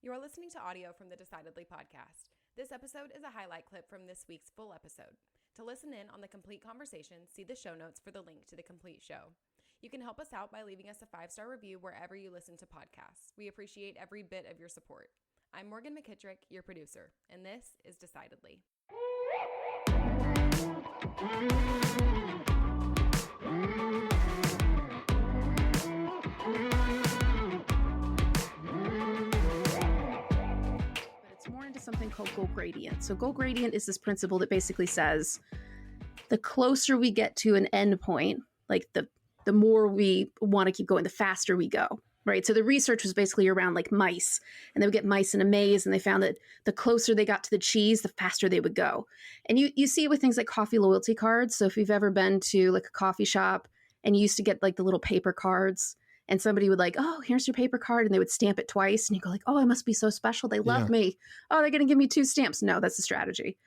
You are listening to audio from the Decidedly podcast. This episode is a highlight clip from this week's full episode. To listen in on the complete conversation, see the show notes for the link to the complete show. You can help us out by leaving us a 5-star review wherever you listen to podcasts. We appreciate every bit of your support. I'm Morgan McKittrick, your producer, and this is Decidedly. It's more into something called goal gradient. So goal gradient is this principle that basically says the closer we get to an end point, like the more we want to keep going, the faster we go, right? So the research was basically around like mice, and they would get mice in a maze, and they found that the closer they got to the cheese, the faster they would go. And you see it with things like coffee loyalty cards. So if you've ever been to like a coffee shop and you used to get like the little paper cards, and somebody would like, oh, here's your paper card. And they would stamp it twice. And you go like, oh, I must be so special. They love me. Oh, they're going to give me 2 stamps. No, that's the strategy.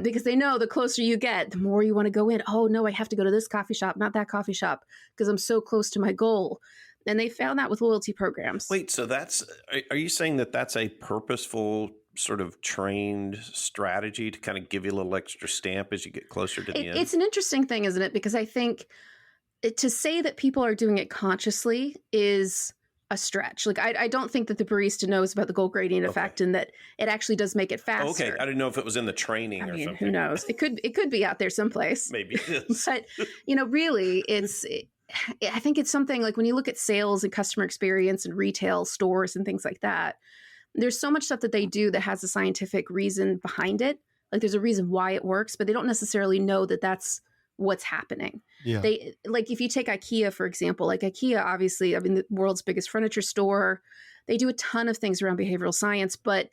Because they know the closer you get, the more you want to go in. Oh, no, I have to go to this coffee shop, not that coffee shop, because I'm so close to my goal. And they found that with loyalty programs. Wait, so are you saying that that's a purposeful sort of trained strategy to kind of give you a little extra stamp as you get closer to the end? It's an interesting thing, isn't it? Because I think to say that people are doing it consciously is a stretch. Like, I don't think that the barista knows about the goal gradient effect and that it actually does make it faster. Okay, I didn't know if it was in the training or something. Who knows? It could be out there someplace. Maybe it is. But, really, I think it's something like when you look at sales and customer experience and retail stores and things like that, there's so much stuff that they do that has a scientific reason behind it. Like, there's a reason why it works, but they don't necessarily know that that's what's happening. Yeah. They like if you take IKEA, for example, like IKEA, obviously, I mean, the world's biggest furniture store, they do a ton of things around behavioral science, but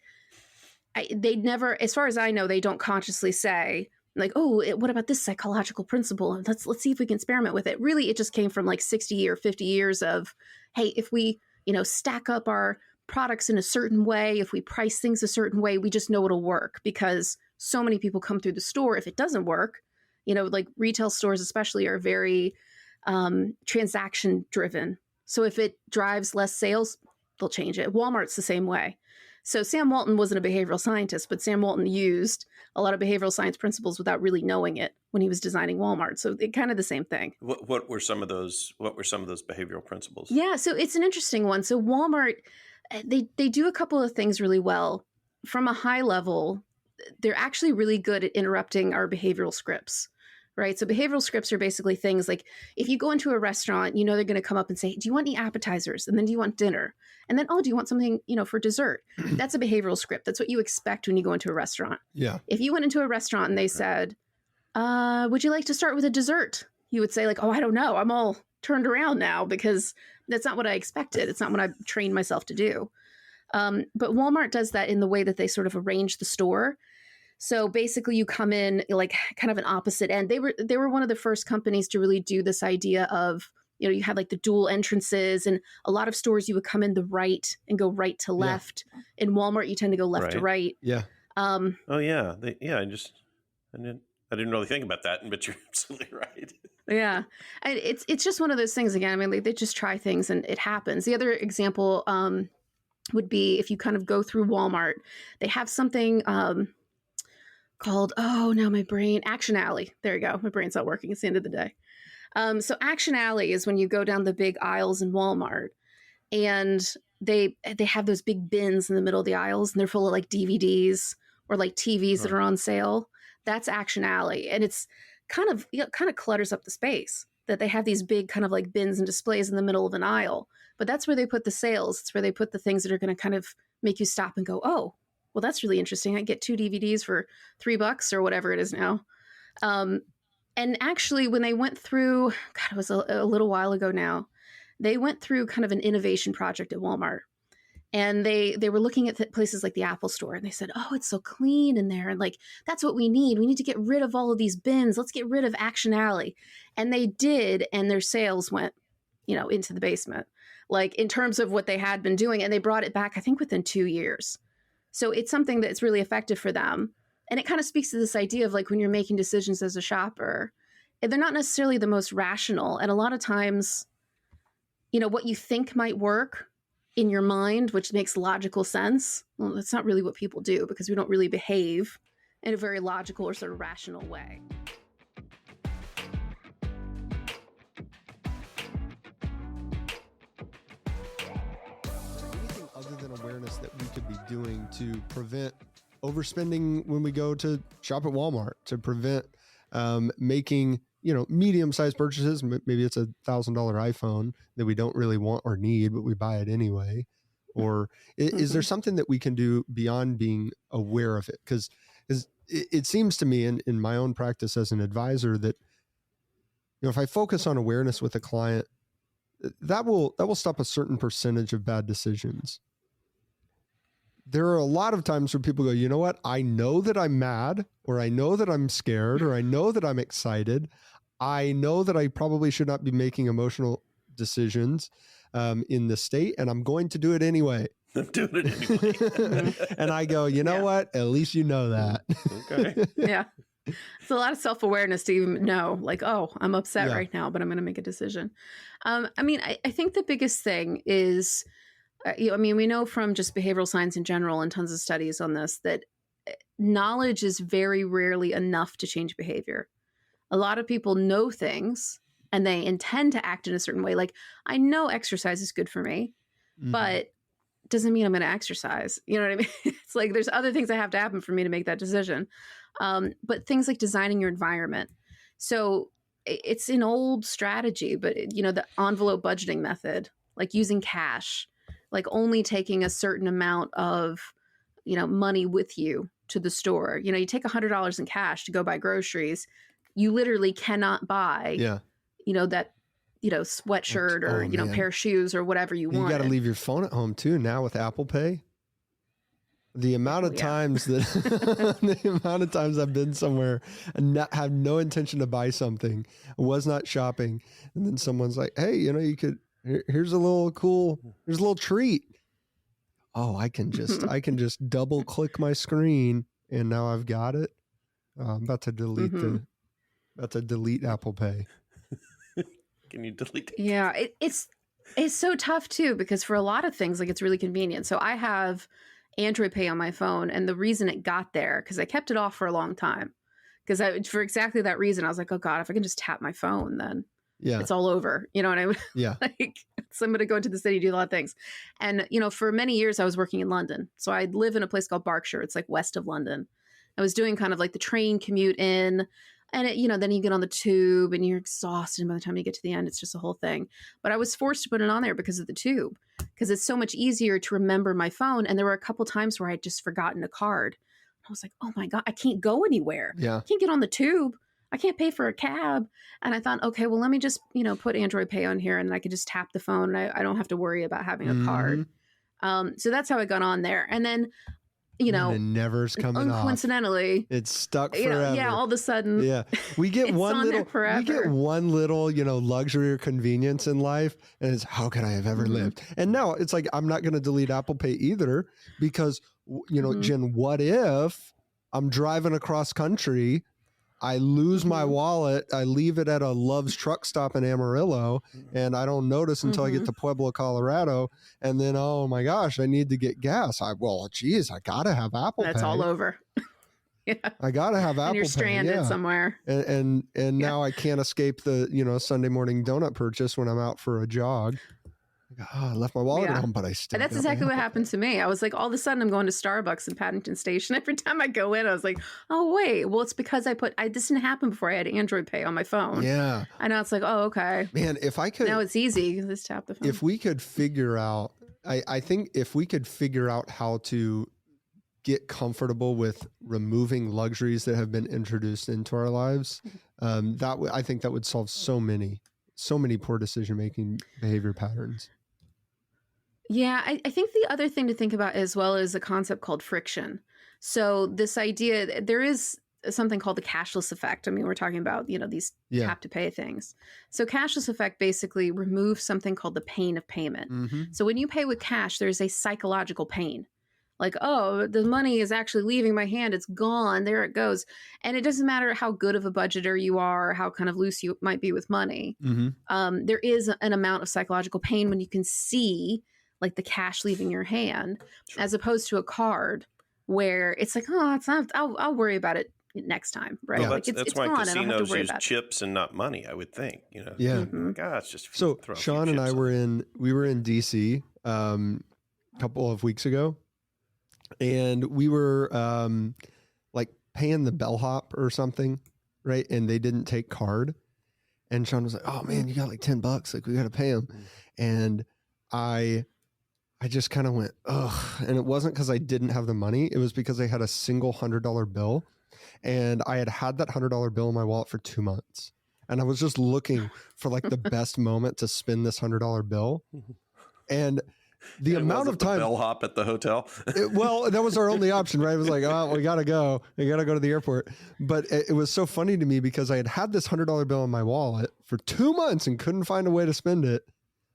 they never, as far as I know, they don't consciously say like, oh, what about this psychological principle? And let's see if we can experiment with it. Really, it just came from like 60 or 50 years of, hey, if we, stack up our products in a certain way, if we price things a certain way, we just know it'll work because so many people come through the store. If it doesn't work, like retail stores especially are very transaction driven. So if it drives less sales, they'll change it. Walmart's the same way. So Sam Walton wasn't a behavioral scientist, but Sam Walton used a lot of behavioral science principles without really knowing it when he was designing Walmart. So it kind of the same thing. What were some of those behavioral principles? Yeah, so it's an interesting one. So Walmart, they do a couple of things really well. From a high level, they're actually really good at interrupting our behavioral scripts, right? So behavioral scripts are basically things like if you go into a restaurant, they're going to come up and say, do you want any appetizers? And then do you want dinner? And then, oh, do you want something, for dessert? That's a behavioral script. That's what you expect when you go into a restaurant. Yeah. If you went into a restaurant and they said, would you like to start with a dessert? You would say like, oh, I don't know. I'm all turned around now because that's not what I expected. It's not what I trained myself to do. But Walmart does that in the way that they sort of arrange the store. So basically you come in like kind of an opposite end. They were one of the first companies to really do this idea of, you have like the dual entrances, and a lot of stores you would come in the right and go right to left. Yeah. In Walmart, you tend to go left to right. Yeah. I didn't really think about that, but you're absolutely right. Yeah. It's just one of those things again. I mean, they just try things and it happens. The other example would be if you kind of go through Walmart, they have something called, Action Alley. There you go. My brain's not working. It's the end of the day. So Action Alley is when you go down the big aisles in Walmart, and they have those big bins in the middle of the aisles, and they're full of like DVDs or like TVs that are on sale. That's Action Alley. And it's kind of clutters up the space that they have these big kind of like bins and displays in the middle of an aisle. But that's where they put the sales. It's where they put the things that are going to kind of make you stop and go, oh, well, that's really interesting. I get 2 DVDs for $3 or whatever it is now. And actually, when they went through, it was a little while ago now, they went through kind of an innovation project at Walmart. And they were looking at places like the Apple Store, and they said, oh, it's so clean in there. And like, that's what we need. We need to get rid of all of these bins. Let's get rid of Action Alley. And they did, and their sales went, into the basement, like in terms of what they had been doing. And they brought it back, I think, within 2 years. So it's something that's really effective for them. And it kind of speaks to this idea of like when you're making decisions as a shopper, they're not necessarily the most rational. And a lot of times, what you think might work in your mind, which makes logical sense. Well, that's not really what people do because we don't really behave in a very logical or sort of rational way. Anything other than awareness that we could be doing to prevent overspending when we go to shop at Walmart, to prevent making, medium-sized purchases? Maybe it's $1,000 iPhone that we don't really want or need, but we buy it anyway. Or is there something that we can do beyond being aware of it? Because it seems to me in my own practice as an advisor that, if I focus on awareness with a client, that will stop a certain percentage of bad decisions. There are a lot of times where people go, you know what? I know that I'm mad, or I know that I'm scared, or I know that I'm excited. I know that I probably should not be making emotional decisions in this state, and I'm going to do it anyway. I'm doing it anyway. And I go, you know what? At least you know that. Okay. Yeah. It's a lot of self-awareness to even know, like, oh, I'm upset right now, but I'm going to make a decision. I think the biggest thing is, we know from just behavioral science in general and tons of studies on this, that knowledge is very rarely enough to change behavior. A lot of people know things and they intend to act in a certain way. Like, I know exercise is good for me, but doesn't mean I'm going to exercise. You know what I mean? It's like there's other things that have to happen for me to make that decision. But things like designing your environment. So it's an old strategy, but the envelope budgeting method, like using cash, like only taking a certain amount of, money with you to the store. You take $100 in cash to go buy groceries. You literally cannot buy, that, sweatshirt or, pair of shoes or whatever you want. You got to leave your phone at home too now with Apple Pay. The amount of times I've been somewhere and have no intention to buy something, was not shopping, and then someone's like, "Hey, you could here's a little treat." Oh, I can just double click my screen and now I've got it. I'm about to delete Apple Pay. Can you delete it? Yeah, it's so tough too, because for a lot of things, like, it's really convenient. So I have Android Pay on my phone, and the reason it got there, because I kept it off for a long time, because for exactly that reason, I was like, oh God, if I can just tap my phone, then it's all over. You know what I mean? Yeah. So I'm going to go into the city, do a lot of things. And, for many years I was working in London. So I live in a place called Berkshire. It's like west of London. I was doing kind of like the train commute in, and then you get on the tube and you're exhausted. And by the time you get to the end, it's just a whole thing. But I was forced to put it on there because of the tube, because it's so much easier to remember my phone. And there were a couple times where I'd just forgotten a card. I was like, oh my God, I can't go anywhere. Yeah. I can't get on the tube. I can't pay for a cab. And I thought, okay, well, let me just, put Android Pay on here, and then I could just tap the phone. And I don't have to worry about having a card. So that's how I got on there. And then, and it never's coming off. Coincidentally, it's stuck forever. All of a sudden, we get one little, luxury or convenience in life, and it's, how could I have ever lived? And now it's like, I'm not going to delete Apple Pay either, because Jen, what if I'm driving across country, I lose my wallet, I leave it at a Love's truck stop in Amarillo, and I don't notice until I get to Pueblo, Colorado, and then, oh my gosh, I need to get gas. I gotta have Apple Pay. That's all over. I gotta have Apple Pay. And you're stranded somewhere. And now I can't escape the Sunday morning donut purchase when I'm out for a jog. I left my wallet at home, but I still. That's exactly what happened to me. I was like, all of a sudden, I'm going to Starbucks in Paddington Station. Every time I go in, I was like, oh wait, well, it's because this didn't happen before I had Android Pay on my phone. Yeah, I know. It's like, oh, okay, man. If I could, now it's easy. Just tap the phone. If we could figure out, I think if we could figure out how to get comfortable with removing luxuries that have been introduced into our lives, I think that would solve so many poor decision-making behavior patterns. Yeah, I think the other thing to think about as well is a concept called friction. So this idea, there is something called the cashless effect. I mean, we're talking about, these tap to pay things. So cashless effect basically removes something called the pain of payment. So when you pay with cash, there's a psychological pain. Like, oh, the money is actually leaving my hand. It's gone. There it goes. And it doesn't matter how good of a budgeter you are, or how kind of loose you might be with money. There is an amount of psychological pain when you can see like the cash leaving your hand, as opposed to a card where it's like, oh, it's not, I'll worry about it next time, right? Well, like that's it's why gone and I don't have to casinos worry use about it. chips and not money, I would think. Yeah. Mhm. God, it's just So throw a few Sean and I chips were on. we were in DC a couple of weeks ago, and we were like paying the bellhop or something, right? And they didn't take card, and Sean was like, "Oh man, you got like $10, like we got to pay him," and I just kind of went, ugh, and it wasn't because I didn't have the money; it was because I had a single $100 bill, and I had that $100 bill in my wallet for 2 months. And I was just looking for like the best moment to spend this $100 bill. And the amount of time, the bellhop at the hotel. well, that was our only option, right? It was like, oh, we got to go to the airport. But it was so funny to me because I had this $100 bill in my wallet for 2 months and couldn't find a way to spend it.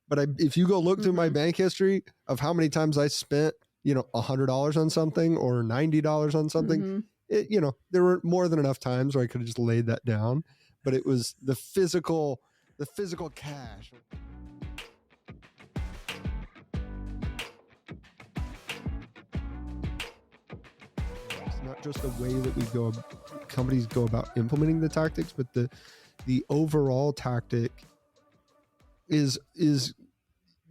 But if you go look through my bank history of how many times I spent, $100 on something or $90 on something, there were more than enough times where I could have just laid that down. But it was the physical cash. It's not just the way that companies go about implementing the tactics, but the overall tactic is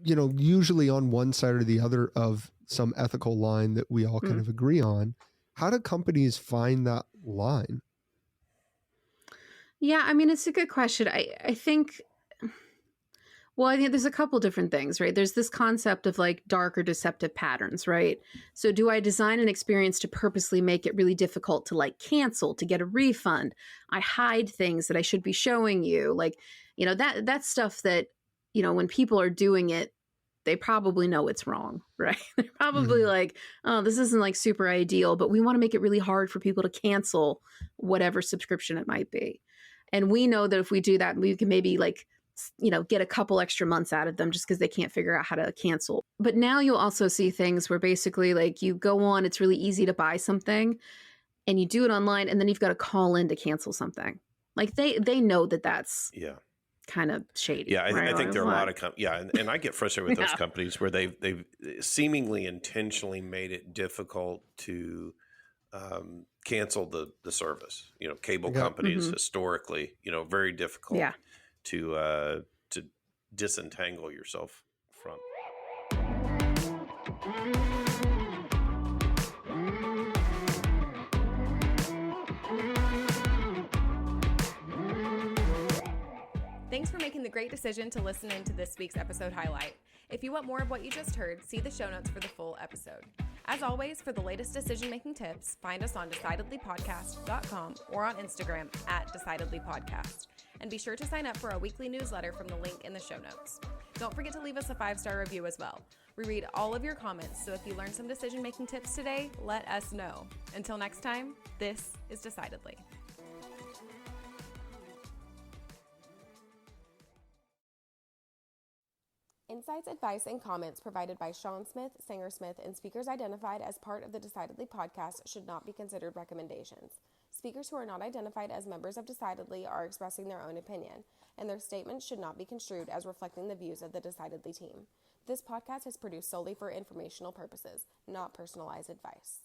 usually on one side or the other of some ethical line that we all kind of agree on. How do companies find that line? Yeah, I mean, it's a good question. I think there's a couple different things, right? There's this concept of like dark or deceptive patterns, right? So do I design an experience to purposely make it really difficult to like cancel, to get a refund? I hide things that I should be showing you. Like, that's stuff that, when people are doing it, they probably know it's wrong, right? They're probably like, oh, this isn't like super ideal, but we want to make it really hard for people to cancel whatever subscription it might be. And we know that if we do that, we can maybe like, get a couple extra months out of them just because they can't figure out how to cancel. But now you'll also see things where basically like you go on, it's really easy to buy something and you do it online and then you've got to call in to cancel something. Like they know that that's kind of shady. Yeah, right? I think there are a lot of and I get frustrated with those companies where they've seemingly intentionally made it difficult to cancel the service. Cable companies historically, very difficult to disentangle yourself from. Thanks for making the great decision to listen in to this week's episode highlight. If you want more of what you just heard, see the show notes for the full episode. As always, for the latest decision-making tips, find us on decidedlypodcast.com or on Instagram @decidedlypodcast. And be sure to sign up for our weekly newsletter from the link in the show notes. Don't forget to leave us a 5-star review as well. We read all of your comments, so if you learned some decision-making tips today, let us know. Until next time, this is Decidedly. Insights, advice, and comments provided by Sean Smith, Sanger Smith, and speakers identified as part of the Decidedly podcast should not be considered recommendations. Speakers who are not identified as members of Decidedly are expressing their own opinion, and their statements should not be construed as reflecting the views of the Decidedly team. This podcast is produced solely for informational purposes, not personalized advice.